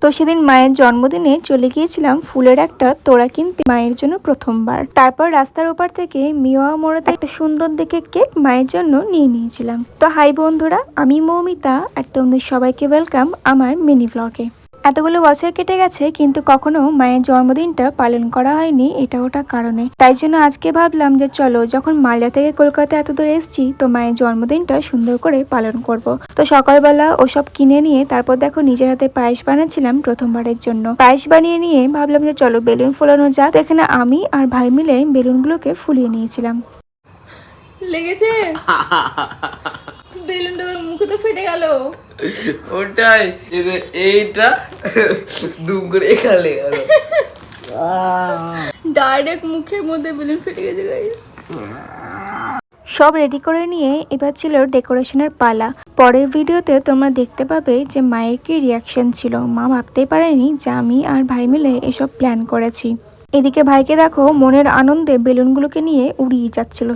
তো সেদিন মায়ের জন্মদিনে চলে গিয়েছিলাম ফুলের একটা তোড়া কিনতে মায়ের জন্য প্রথমবার। তারপর রাস্তার ওপার থেকে মিওয়া মোড়াতে একটা সুন্দর দেখে কেক মায়ের জন্য নিয়ে নিয়েছিলাম। তো হাই বন্ধুরা, আমি মৌমিতা আর তোমাদের সবাইকে ওয়েলকাম আমার মিনি ব্লগে। এতগুলো বছর কেটে গেছে কিন্তু কখনো মায়ের জন্মদিনটা পালন করা হয়নি এটা ওটা কারণে। তাই জন্য আজকে ভাবলাম যে চলো, যখন মালদা থেকে কলকাতা এত দূরে এসেছি তো মায়ের জন্মদিনটা সুন্দর করে পালন করব। তো সকালবেলা ওসব কিনে নিয়ে তারপর দেখো নিজের হাতে পায়েস বানাচ্ছিলাম প্রথমবারের জন্য। পায়েস বানিয়ে নিয়ে ভাবলাম যে চলো বেলুন ফোলানো যাক। তো এখানে আমি আর ভাই মিলে বেলুনগুলোকে ফুলিয়ে নিয়েছিলাম। লেগেছে বেলুনটা মুখে তো ফেটে গেল। ওটাই এইটা দুম করে এখানে গেল, ডাইরেক্ট মুখের মধ্যে বেলুন ফেটে গেছে গাইস। সব রেডি করে নিয়ে এবার ছিল ডেকোরেশনের পালা। পরের ভিডিওতে তোমরা দেখতে পাবে যে মায়ের কি রিয়াকশন ছিল। মা ভাবতেই পারেনি যে আমি আর ভাই মিলে এসব প্ল্যান করেছি। এদিকে ভাইকে দেখো মনের আনন্দে বেলুনগুলোকে নিয়ে উড়িয়ে যাচ্ছিল।